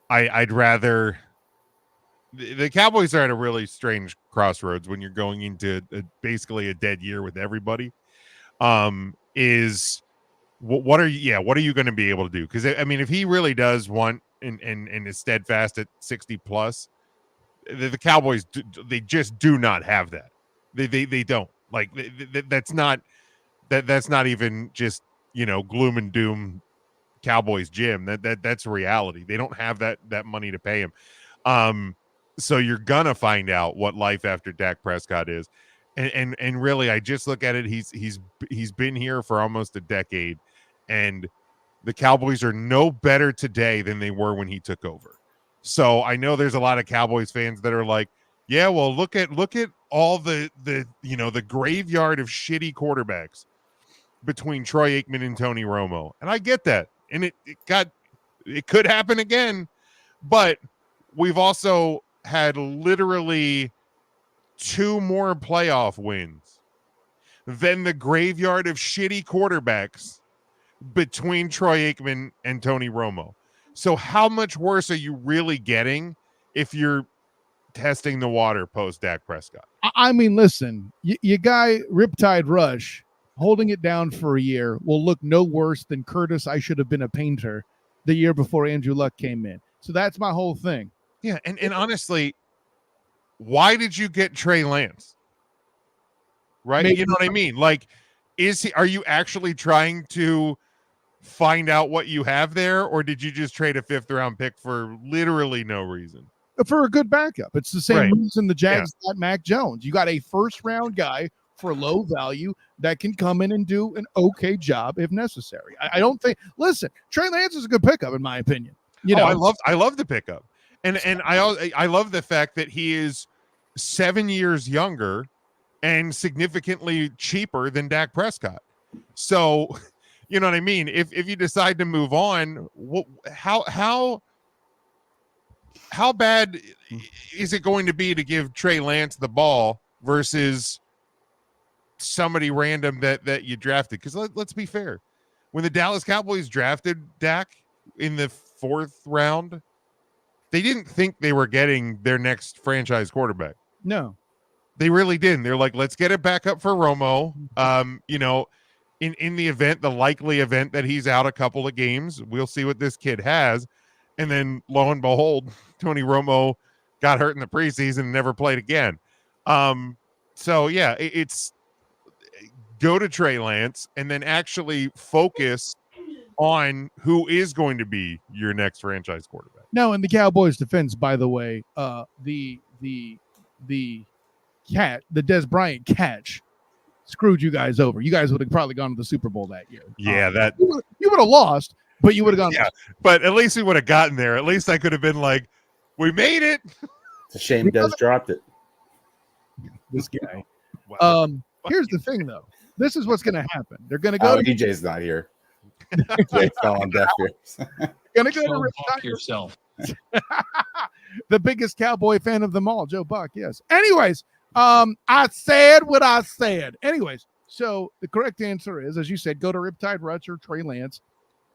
I'd rather. The Cowboys are at a really strange crossroads when you're going into basically a dead year with everybody. What are you going to be able to do? Because I mean, if he really does want and is steadfast at 60 plus, the Cowboys they just do not have that. They don't like that's not even just gloom and doom Cowboys gym. That's reality. They don't have that money to pay him. So you're gonna find out what life after Dak Prescott is, and really, I just look at it. He's been here for almost a decade, and the Cowboys are no better today than they were when he took over. So I know there's a lot of Cowboys fans that are like, yeah, well, look at all the graveyard of shitty quarterbacks between Troy Aikman and Tony Romo, and I get that, and it could happen again, but we've also had literally 2 more playoff wins than the graveyard of shitty quarterbacks between Troy Aikman and Tony Romo. So how much worse are you really getting if you're testing the water post Dak Prescott? I mean, listen, you guy Riptide Rush holding it down for a year will look no worse than Curtis. I should have been a painter the year before Andrew Luck came in. So that's my whole thing. Yeah, and honestly, why did you get Trey Lance? Right? Maybe- You know what I mean? Like, are you actually trying to find out what you have there, or did you just trade a 5th-round pick for literally no reason? For a good backup. It's the same Right. reason the Jags got Mac Jones. You got a first-round guy for low value that can come in and do an okay job if necessary. I don't think. Listen, Trey Lance is a good pickup in my opinion. You know, I love the pickup, and I love the fact that he is 7 years younger and significantly cheaper than Dak Prescott. So, you know what I mean? If you decide to move on, how bad is it going to be to give Trey Lance the ball versus somebody random that you drafted? Because let's be fair, when the Dallas Cowboys drafted Dak in the 4th round, they didn't think they were getting their next franchise quarterback. no. They really didn't. They're like, let's get it back up for Romo. You know, in the event, the likely event that he's out a couple of games, we'll see what this kid has. And then lo and behold, Tony Romo got hurt in the preseason and never played again. So yeah, it's go to Trey Lance and then actually focus on who is going to be your next franchise quarterback. No, in the Cowboys' defense, by the way, the Des Bryant catch screwed you guys over. You guys would have probably gone to the Super Bowl that year. Yeah, that you would have lost, but you would have gone. Yeah, but at least we would have gotten there. At least I could have been like, we made it. It's a shame Des dropped it. This guy. Wow. Here's the thing, though. This is what's going to happen. They're going to go. EJ's not here. EJ fell on deaf ears. Going to go to Go Rip fuck yourself. the biggest Cowboy fan of them all, Joe Buck. Yes. Anyways, I said what I said. Anyways, so the correct answer is, as you said, go to Riptide Rush or Trey Lance,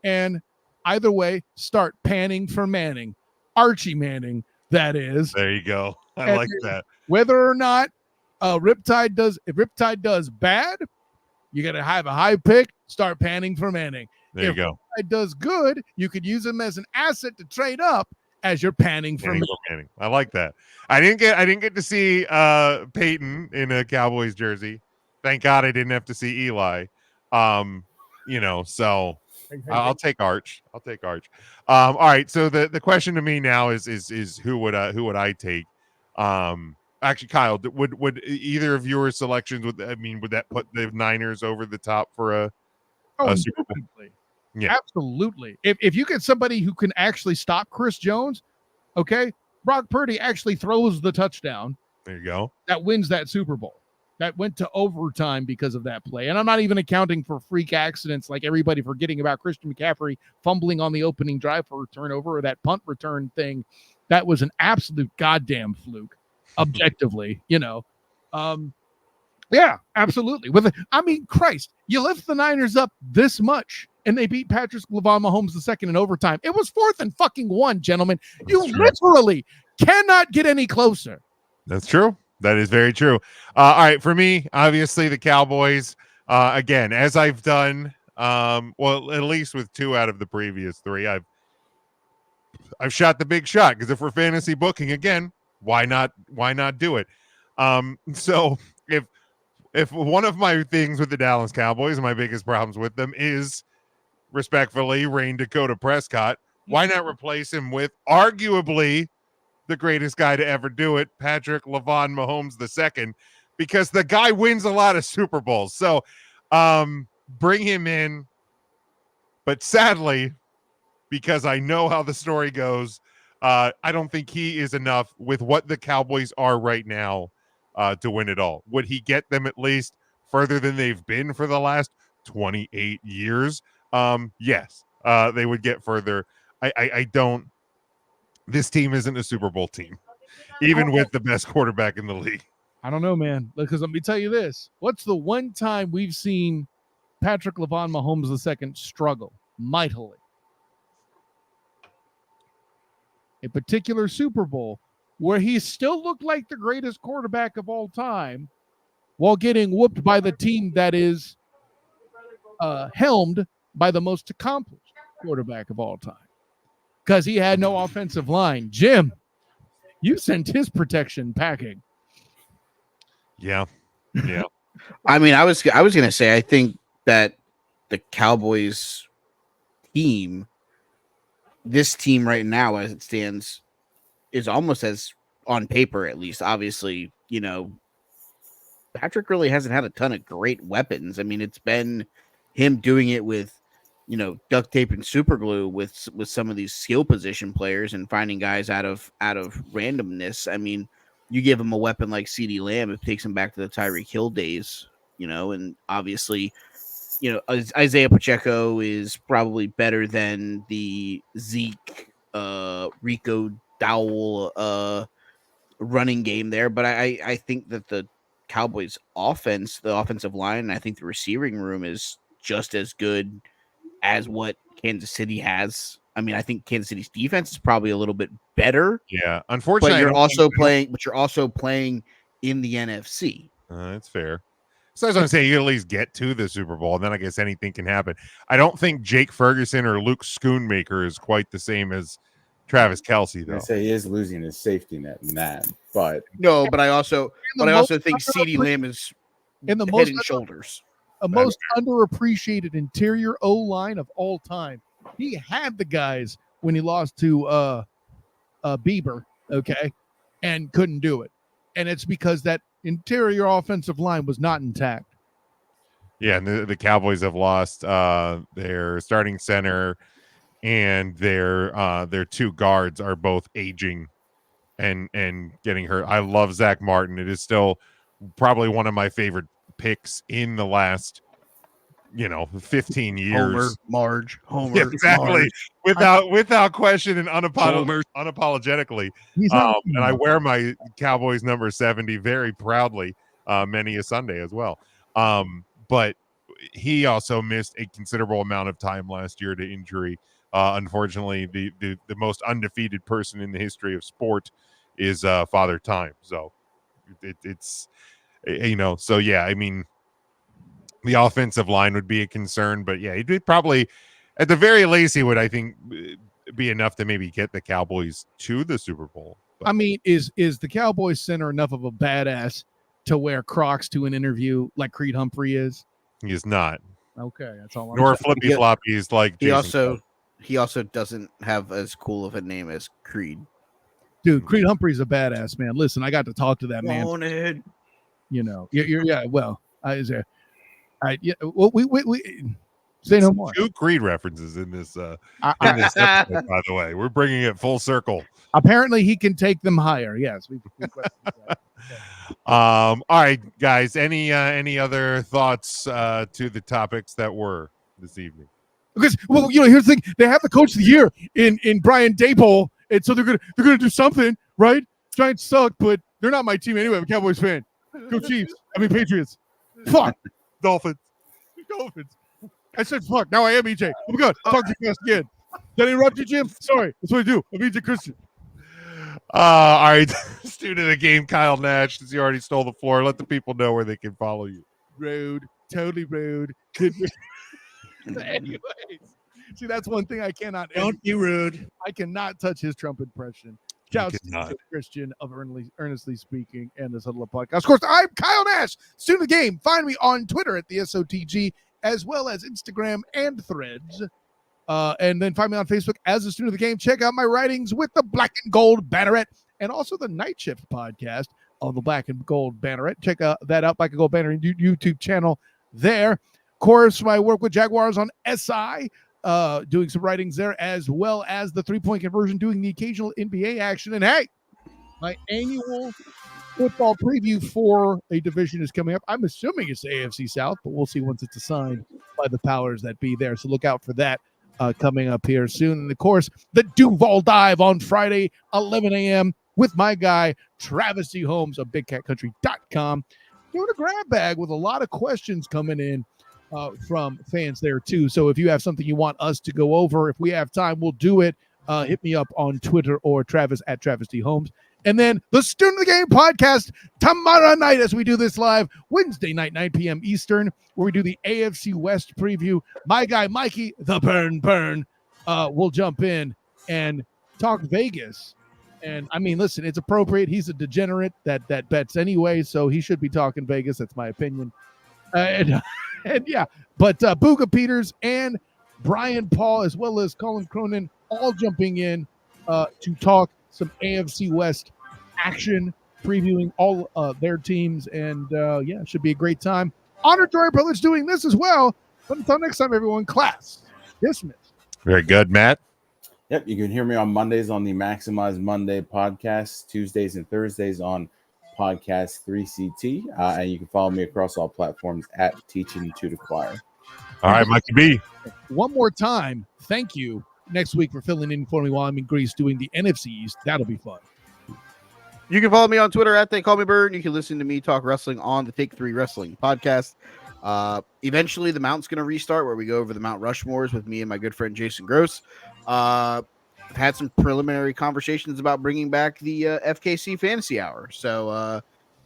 and either way, start panning for Manning, Archie Manning. That is. There you go. I And like that. Whether or not if Riptide does bad, you got to have a high pick. Start panning for Manning. There you If go. Riptide does good, you could use him as an asset to trade up as you're panning for Manning Manning. for Manning. I like that. I didn't get to see Peyton in a Cowboys jersey. Thank God I didn't have to see Eli. You know, so I'll take Arch. I'll take Arch. All right. So the question to me now is who would I take? Actually, Kyle, would either of your selections would that put the Niners over the top for a Super Bowl? Definitely. Yeah. Absolutely. If you get somebody who can actually stop Chris Jones, okay, Brock Purdy actually throws the touchdown There you go. that wins that Super Bowl. That went to overtime because of that play. And I'm not even accounting for freak accidents like everybody forgetting about Christian McCaffrey fumbling on the opening drive for a turnover or that punt return thing. That was an absolute goddamn fluke, objectively, you know. Yeah, absolutely. Christ, you lift the Niners up this much and they beat Patrick Mahomes II in overtime. It was 4th and fucking 1, gentlemen. You literally cannot get any closer. That's true. That is very true. All right, for me, obviously the Cowboys. Again, as I've done, well, at least with 2 out of the previous 3, I've shot the big shot because if we're fantasy booking again, why not do it? So if one of my things with the Dallas Cowboys, my biggest problems with them is respectfully Rain Dakota Prescott, why not replace him with arguably the greatest guy to ever do it, Patrick LaVon Mahomes II, because the guy wins a lot of Super Bowls. So bring him in. But sadly, because I know how the story goes, I don't think he is enough with what the Cowboys are right now to win it all. Would he get them at least further than they've been for the last 28 years? Yes, they would get further. I don't. This team isn't a Super Bowl team, even with the best quarterback in the league. I don't know, man. Because let me tell you this. What's the one time we've seen Patrick LaVon Mahomes II struggle mightily? A particular Super Bowl where he still looked like the greatest quarterback of all time while getting whooped by the team that is helmed by the most accomplished quarterback of all time because he had no offensive line. Jim, you sent his protection packing. Yeah. Yeah. I mean, I was gonna say I think that the Cowboys team, this team right now as it stands, is almost as on paper at least. Obviously, Patrick really hasn't had a ton of great weapons. I mean, it's been him doing it with duct tape and super glue with some of these skill position players and finding guys out of randomness. I mean, you give him a weapon like CeeDee Lamb, it takes him back to the Tyreek Hill days, and obviously, Isaiah Pacheco is probably better than the Zeke, Rico Dowell running game there, but I think that the Cowboys offense, the offensive line, and I think the receiving room is just as good as what Kansas City has. I mean, I think Kansas City's defense is probably a little bit better. Yeah. But Unfortunately, you're also playing in the NFC. That's fair. So I was going to say you at least get to the Super Bowl, and then I guess anything can happen. I don't think Jake Ferguson or Luke Schoonmaker is quite the same as Travis Kelce, though. I say he is losing his safety net in that, but no, but I also think CeeDee Lamb is in the head and shoulders. A most underappreciated interior O-line of all time. He had the guys when he lost to Bieber, okay, and couldn't do it. And it's because that interior offensive line was not intact. Yeah, and the Cowboys have lost their starting center and their two guards are both aging and getting hurt. I love Zach Martin. It is still probably one of my favorite picks in the last 15 years. Homer, yeah, exactly. Marge. Without question and unapologetically. And I wear my Cowboys number 70 very proudly many a Sunday as well. But he also missed a considerable amount of time last year to injury. Unfortunately, the most undefeated person in the history of sport is Father Time. So it's so yeah, I mean, the offensive line would be a concern, but yeah, he'd probably, at the very least, he would, I think, be enough to maybe get the Cowboys to the Super Bowl. But, I mean, is the Cowboys center enough of a badass to wear Crocs to an interview like Creed Humphrey is? he is not. Okay, that's all. Nor flippy floppies like He Jason also doesn't have as cool of a name as Creed. Dude, Creed Humphrey's a badass, man. Listen, I got to talk to that man. Wanted. We say no more. 2 Creed references in this episode, by the way. We're bringing it full circle. Apparently, he can take them higher. Yes. All right, guys. Any other thoughts to the topics that were this evening? Because here's the thing: they have the coach of the year in Brian Daboll, and so they're gonna do something, right? Giants suck, but they're not my team anyway. I'm a Cowboys fan. Go Chiefs. I mean Patriots. Fuck. Dolphins. I said fuck. Now I am EJ. Oh my god. Talk to you guys again. Did I interrupt you, Jim? Sorry. That's what I do. I'm EJ Christian. All right. Student of the game, Kyle Nash, since you already stole the floor, let the people know where they can follow you. Rude. Totally rude. Anyways. See, that's one thing I cannot. Don't be rude. I cannot touch his Trump impression. Shout out to Christian of Earnestly Speaking and this Huddle podcast. Of course, I'm Kyle Nash, student of the game. Find me on Twitter at the SOTG, as well as Instagram and Threads. And then find me on Facebook as a student of the game. Check out my writings with the Black and Gold Banneret and also the Night Shift podcast on the Black and Gold Banneret. Check that out, Black and Gold Banneret YouTube channel there. Of course, my work with Jaguars on SI. Doing some writings there, as well as the 3-point conversion, doing the occasional NBA action. And hey, my annual football preview for a division is coming up. I'm assuming it's the AFC South, but we'll see once it's assigned by the powers that be there. So look out for that coming up here soon. And of course, the Duval Dive on Friday, 11 a.m. with my guy, Travis C. Holmes of BigCatCountry.com. Doing a grab bag with a lot of questions coming in from fans there too. So if you have something you want us to go over, if we have time, we'll do it. Hit me up on Twitter or Travis at Travis D. Holmes. And then the Student of the Game podcast tomorrow night as we do this live Wednesday night, 9 p.m. Eastern, where we do the AFC West preview. My guy, Mikey, the Burn, will jump in and talk Vegas. And I mean, listen, it's appropriate. He's a degenerate that bets anyway, so he should be talking Vegas. That's my opinion. And yeah, but Booga Peters and Brian Paul, as well as Colin Cronin, all jumping in to talk some AFC West action, previewing all their teams. And yeah, it should be a great time. Honor to our privilege doing this as well. But until next time, everyone, class dismissed. Very good, Matt. Yep, you can hear me on Mondays on the Maximize Monday podcast, Tuesdays and Thursdays on Podcast 3CT, and you can follow me across all platforms at Teaching to the Choir. All right, Mikey B. One more time, thank you next week for filling in for me while I'm in Greece doing the NFC East. That'll be fun. You can follow me on Twitter at They Call Me Bird. You can listen to me talk wrestling on the Take 3 Wrestling podcast. Eventually, the Mount's going to restart where we go over the Mount Rushmores with me and my good friend Jason Gross. I've had some preliminary conversations about bringing back the FKC Fantasy Hour. So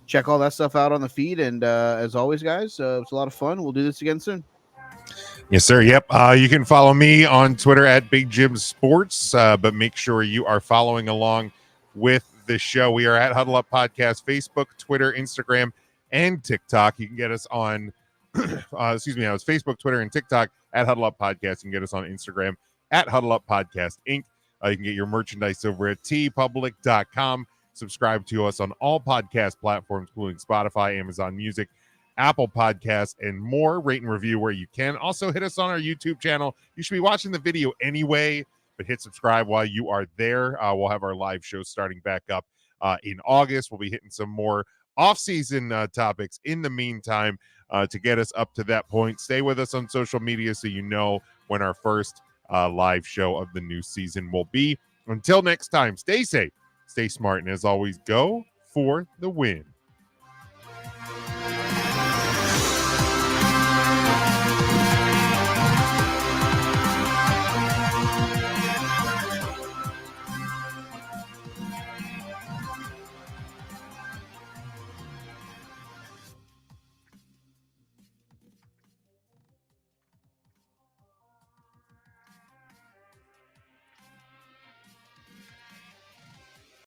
check all that stuff out on the feed. And as always, guys, it's a lot of fun. We'll do this again soon. Yes, sir. Yep. You can follow me on Twitter at Big Jim Sports, but make sure you are following along with the show. We are at Huddle Up Podcast, Facebook, Twitter, Instagram, and TikTok. You can get us on, it's Facebook, Twitter, and TikTok at Huddle Up Podcast. You can get us on Instagram at Huddle Up Podcast Inc. You can get your merchandise over at tpublic.com. Subscribe to us on all podcast platforms, including Spotify, Amazon Music, Apple Podcasts, and more. Rate and review where you can. Also, hit us on our YouTube channel. You should be watching the video anyway, but hit subscribe while you are there. We'll have our live show starting back up in August. We'll be hitting some more off-season topics in the meantime to get us up to that point. Stay with us on social media so you know when our first live show of the new season will be. Until next time, stay safe, stay smart, and as always, go for the win.